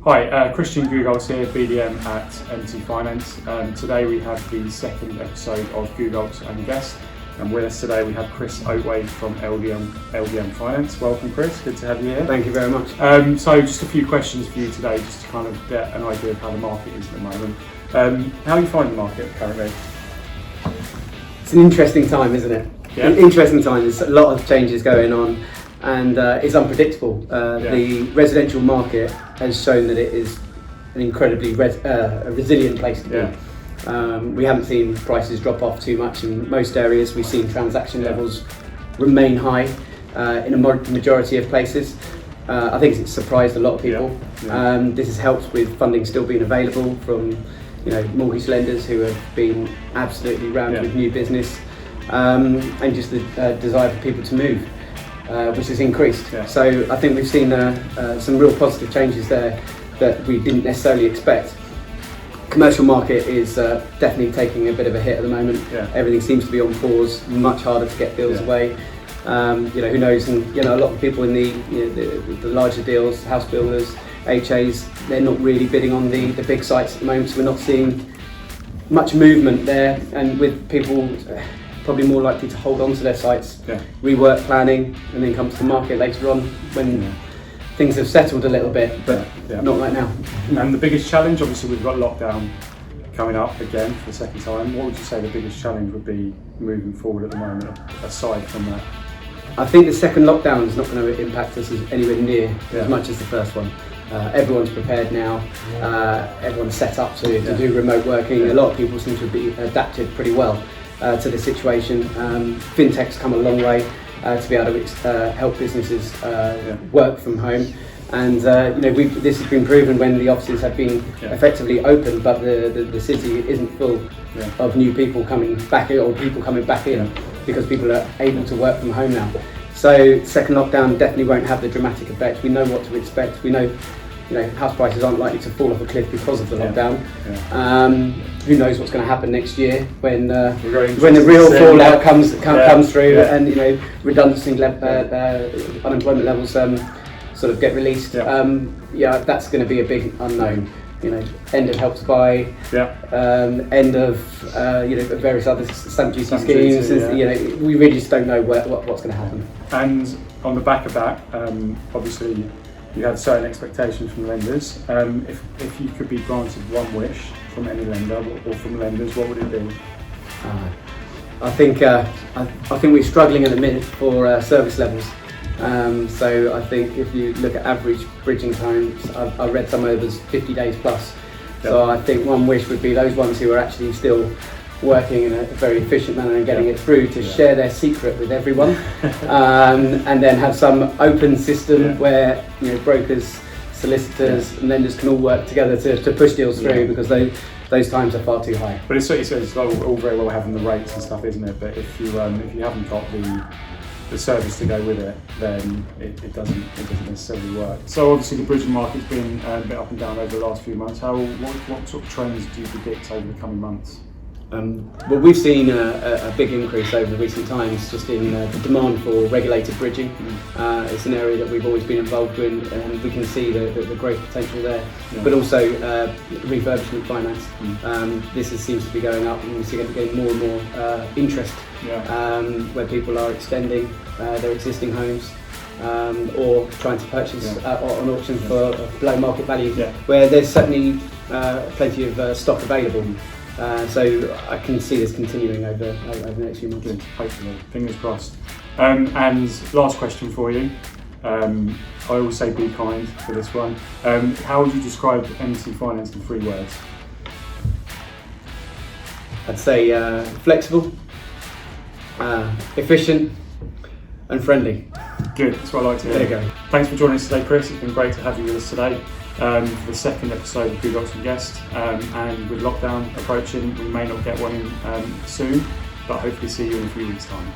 Hi, Christian Gugolz here, BDM at LDNfinance. Today we have the second episode of Gugolz and Guest, and with us today we have Chris Oatway from LDNfinance. Welcome, Chris. Good to have you here. Thank you very much. So just a few questions for you today, just to kind of get an idea of how the market is at the moment. How are you finding the market currently? It's an interesting time, isn't it? Yeah. An interesting time. There's a lot of changes going on, and it's unpredictable. The residential market has shown that it is an incredibly resilient place to be. We haven't seen prices drop off too much in most areas. We've seen transaction levels remain high in a majority of places. I think it's surprised a lot of people. This has helped with funding still being available from mortgage lenders who have been absolutely rammed with new business, and just the desire for people to move, which has increased. So I think we've seen some real positive changes there that we didn't necessarily expect. Commercial market is definitely taking a bit of a hit at the moment. Everything seems to be on pause, much harder to get deals away. Who knows, and a lot of people in the larger deals, house builders, HAs, they're not really bidding on the big sites at the moment, so we're not seeing much movement there, and with people probably more likely to hold on to their sites, rework planning, and then come to the market later on when things have settled a little bit, but not right now. And the biggest challenge, obviously we've got lockdown coming up again for the second time. What would you say the biggest challenge would be moving forward at the moment, aside from that? I think the second lockdown is not going to impact us anywhere near as much as the first one. Everyone's prepared now. Everyone's set up to do remote working. A lot of people seem to be adapted pretty well to the situation. Fintech's come a long way to be able to help businesses work from home. And this has been proven when the offices have been effectively open, but the city isn't full of new people coming back in, or people coming back in, because people are able to work from home now. So second lockdown definitely won't have the dramatic effect. We know what to expect. We know house prices aren't likely to fall off a cliff because of the lockdown. Who knows what's going to happen next year when the real fallout comes through, and redundancy unemployment levels sort of get released. That's going to be a big unknown. End of Help to Buy, end of various other stamp duty schemes. We really just don't know what's going to happen. And on the back of that, obviously you had certain expectations from lenders. If you could be granted one wish from any lender or from lenders, what would it be? I think we're struggling at the minute for service levels. So I think if you look at average bridging times, I read some of as 50 days plus. So I think one wish would be those ones who are actually still working in a very efficient manner and getting it through to share their secret with everyone, and then have some open system where brokers, solicitors and lenders can all work together to push deals through, because those times are far too high. But it's all very well having the rates and stuff, isn't it? But if you haven't got the service to go with it, then it doesn't necessarily work. So obviously the bridging market's been a bit up and down over the last few months. What sort of trends do you predict over the coming months? Well, we've seen a big increase over recent times just in the demand for regulated bridging. It's an area that we've always been involved in, and we can see the growth potential there. But also refurbishment finance. This seems to be going up, and we're getting more and more interest where people are extending their existing homes, or trying to purchase on auction for below market value, where there's certainly plenty of stock available. So I can see this continuing over the next few months. Good. Hopefully, fingers crossed. And last question for you. I always say be kind for this one. How would you describe LDNfinance in 3 words? I'd say flexible, efficient and friendly. Good, that's what I like to hear. There you go. Thanks for joining us today, Chris. It's been great to have you with us today for the second episode of Gugolz and Guest. And with lockdown approaching, we may not get one in soon, but hopefully see you in a few weeks' time.